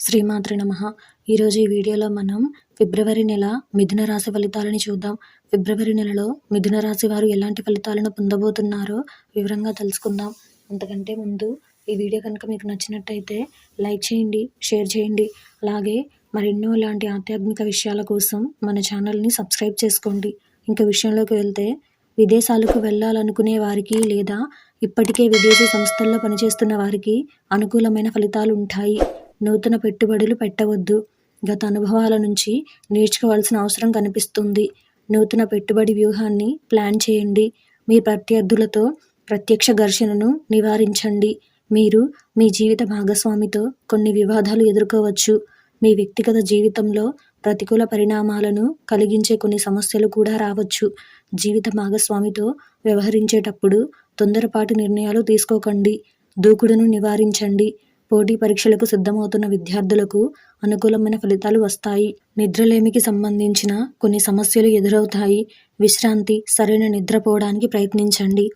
శ్రీమాత్రే నమః. ఈరోజు ఈ వీడియోలో మనం ఫిబ్రవరి నెల మిథున రాశి ఫలితాలని చూద్దాం. ఫిబ్రవరి నెలలో మిథున రాశి వారు ఎలాంటి ఫలితాలను పొందబోతున్నారో వివరంగా తెలుసుకుందాం. అంతకంటే ముందు ఈ వీడియో కనుక మీకు నచ్చినట్టయితే లైక్ చేయండి, షేర్ చేయండి. అలాగే మరెన్నో ఇలాంటి ఆధ్యాత్మిక విషయాల కోసం మన ఛానల్ని సబ్స్క్రైబ్ చేసుకోండి. ఇంకా విషయంలోకి వెళ్తే, విదేశాలకు వెళ్ళాలనుకునే వారికి లేదా ఇప్పటికే విదేశీ సంస్థల్లో పనిచేస్తున్న వారికి అనుకూలమైన ఫలితాలు ఉంటాయి. నూతన పెట్టుబడులు పెట్టవద్దు. గత అనుభవాల నుంచి నేర్చుకోవాల్సిన అవసరం కనిపిస్తుంది. నూతన పెట్టుబడి వ్యూహాన్ని ప్లాన్ చేయండి. మీ ప్రత్యర్థులతో ప్రత్యక్ష ఘర్షణను నివారించండి. మీరు మీ జీవిత భాగస్వామితో కొన్ని వివాదాలు ఎదుర్కోవచ్చు. మీ వ్యక్తిగత జీవితంలో ప్రతికూల పరిణామాలను కలిగించే కొన్ని సమస్యలు కూడా రావచ్చు. జీవిత భాగస్వామితో వ్యవహరించేటప్పుడు తొందరపాటు నిర్ణయాలు తీసుకోకండి. దూకుడును నివారించండి. పోటీ పరీక్షలకు సిద్ధమవుతున్న విద్యార్థులకు అనుకూలమైన ఫలితాలు వస్తాయి. నిద్రలేమికి సంబంధించిన కొన్ని సమస్యలు ఎదురవుతాయి. విశ్రాంతి, సరైన నిద్రపోవడానికి ప్రయత్నించండి.